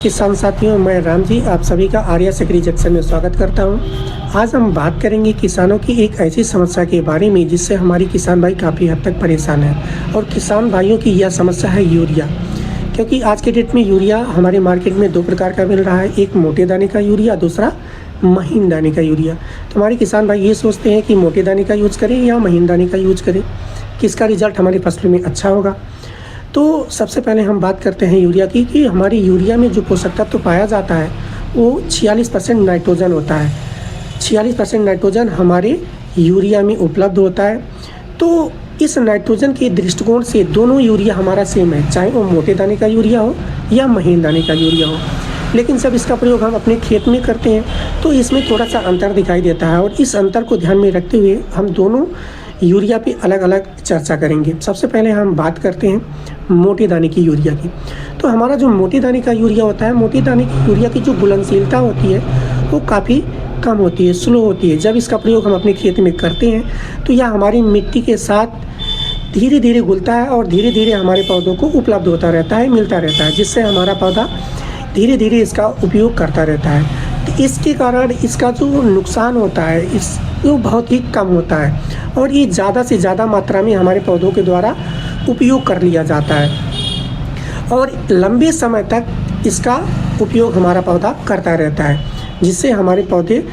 किसान साथियों, मैं राम जी आप सभी का आर्या सेक्रीजेक्शन में स्वागत करता हूं। आज हम बात करेंगे किसानों की एक ऐसी समस्या के बारे में जिससे हमारी किसान भाई काफ़ी हद तक परेशान हैं और किसान भाइयों की यह समस्या है यूरिया। क्योंकि आज के डेट में यूरिया हमारे मार्केट में दो प्रकार का मिल रहा है, एक मोटे दाने का यूरिया, दूसरा महीन दाने का यूरिया। तो हमारे किसान भाई ये सोचते हैं कि मोटे दाने का यूज़ करें या महीन दाने का यूज़ करें, किसका रिजल्ट हमारी फसलों में अच्छा होगा। तो सबसे पहले हम बात करते हैं यूरिया की कि हमारी यूरिया में जो पोषक तत्व पाया जाता है वो 46% नाइट्रोजन होता है। 46% नाइट्रोजन हमारे यूरिया में उपलब्ध होता है। तो इस नाइट्रोजन के दृष्टिकोण से दोनों यूरिया हमारा सेम है, चाहे वो मोटे दाने का यूरिया हो या महीन दाने का यूरिया हो। लेकिन जब इसका प्रयोग हम अपने खेत में करते हैं तो इसमें थोड़ा सा अंतर दिखाई देता है और इस अंतर को ध्यान में रखते हुए हम दोनों यूरिया पे अलग अलग चर्चा करेंगे। सबसे पहले हम बात करते हैं मोटे दाने की यूरिया की। तो हमारा जो मोटे दाने का यूरिया होता है, मोटे दाने की यूरिया की जो घुलनशीलता होती है वो काफ़ी कम होती है, स्लो होती है। जब इसका प्रयोग हम अपने खेत में करते हैं तो यह हमारी मिट्टी के साथ धीरे धीरे घुलता है और धीरे धीरे हमारे पौधों को उपलब्ध होता रहता है, मिलता रहता है, जिससे हमारा पौधा धीरे धीरे इसका उपयोग करता रहता है। तो इसके कारण इसका जो नुकसान होता है वो बहुत ही कम होता है और ये ज़्यादा से ज़्यादा मात्रा में हमारे पौधों के द्वारा उपयोग कर लिया जाता है और लंबे समय तक इसका उपयोग हमारा पौधा करता रहता है, जिससे हमारे पौधे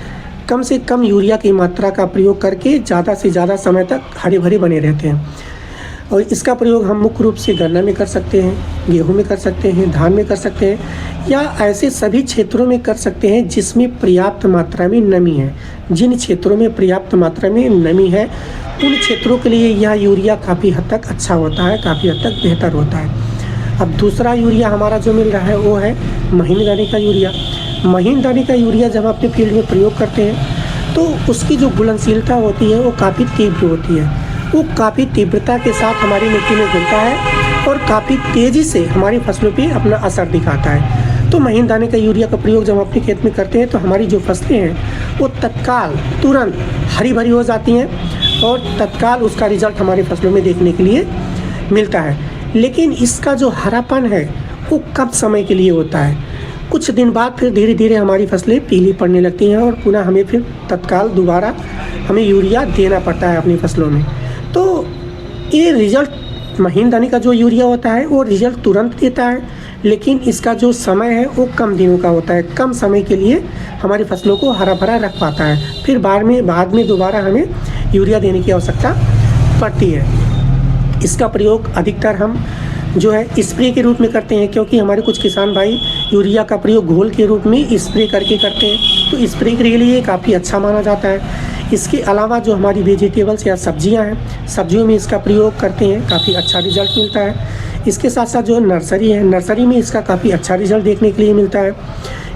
कम से कम यूरिया की मात्रा का प्रयोग करके ज़्यादा से ज़्यादा समय तक हरे भरे बने रहते हैं। और इसका प्रयोग हम मुख्य रूप से गन्ना में कर सकते हैं, गेहूं में कर सकते हैं, धान में कर सकते हैं या ऐसे सभी क्षेत्रों में कर सकते हैं जिसमें पर्याप्त मात्रा में नमी है। जिन क्षेत्रों में पर्याप्त मात्रा में नमी है उन क्षेत्रों के लिए यह यूरिया काफ़ी हद तक अच्छा होता है, काफ़ी हद तक बेहतर होता है। अब दूसरा यूरिया हमारा जो मिल रहा है वो है महीन दाने का यूरिया। महीन दाने का यूरिया जब अपने फील्ड में प्रयोग करते हैं तो उसकी जो घुलनशीलता होती है वो काफ़ी तीव्र होती है। वो काफ़ी तीव्रता के साथ हमारी मिट्टी में घुलता है और काफ़ी तेज़ी से हमारी फसलों पे अपना असर दिखाता है। तो महीन दाने का यूरिया का प्रयोग जब हम अपने खेत में करते हैं तो हमारी जो फसलें हैं वो तत्काल तुरंत हरी भरी हो जाती हैं और तत्काल उसका रिजल्ट हमारी फसलों में देखने के लिए मिलता है। लेकिन इसका जो हरापन है वो कम समय के लिए होता है। कुछ दिन बाद फिर धीरे धीरे हमारी फसलें पीली पड़ने लगती हैं और पुनः हमें फिर तत्काल दोबारा हमें यूरिया देना पड़ता है अपनी फसलों में। तो ये रिजल्ट महीन दाने का जो यूरिया होता है वो रिजल्ट तुरंत देता है, लेकिन इसका जो समय है वो कम दिनों का होता है, कम समय के लिए हमारी फसलों को हरा भरा रख पाता है। फिर बाद में दोबारा हमें यूरिया देने की आवश्यकता पड़ती है। इसका प्रयोग अधिकतर हम जो है स्प्रे के रूप में करते हैं, क्योंकि हमारे कुछ किसान भाई यूरिया का प्रयोग घोल के रूप में स्प्रे करके करते हैं, तो स्प्रे के लिए काफ़ी अच्छा माना जाता है। इसके अलावा जो हमारी वेजिटेबल्स या सब्जियां हैं, सब्जियों में इसका प्रयोग करते हैं, काफ़ी अच्छा रिजल्ट मिलता है। इसके साथ साथ जो नर्सरी है, नर्सरी में इसका काफ़ी अच्छा रिजल्ट देखने के लिए मिलता है।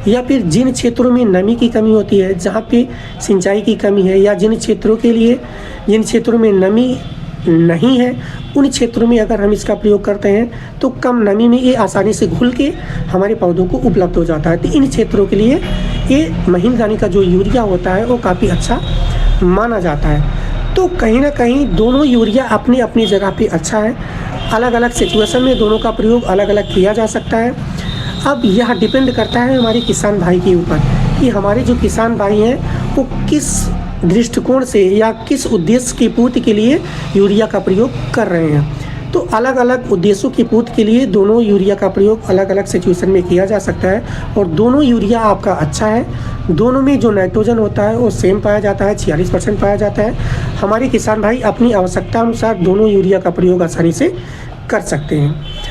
या फिर जिन क्षेत्रों में नमी की कमी होती है, जहाँ पे सिंचाई की कमी है, या जिन क्षेत्रों में नमी नहीं है उन क्षेत्रों में अगर हम इसका प्रयोग करते हैं तो कम नमी में ये आसानी से घुल के हमारे पौधों को उपलब्ध हो जाता है। तो इन क्षेत्रों के लिए ये महीन दाने का जो यूरिया होता है वो काफ़ी अच्छा माना जाता है। तो कहीं ना कहीं दोनों यूरिया अपनी अपनी जगह पे अच्छा है। अलग अलग सिचुएशन में दोनों का प्रयोग अलग अलग किया जा सकता है। अब यह डिपेंड करता है हमारे किसान भाई के ऊपर कि हमारे जो किसान भाई हैं वो किस दृष्टिकोण से या किस उद्देश्य की पूर्ति के लिए यूरिया का प्रयोग कर रहे हैं। तो अलग अलग उद्देश्यों की पूर्ति के लिए दोनों यूरिया का प्रयोग अलग अलग सिचुएशन में किया जा सकता है और दोनों यूरिया आपका अच्छा है। दोनों में जो नाइट्रोजन होता है वो सेम पाया जाता है, 46% पाया जाता है। हमारे किसान भाई अपनी आवश्यकता अनुसार दोनों यूरिया का प्रयोग आसानी से कर सकते हैं।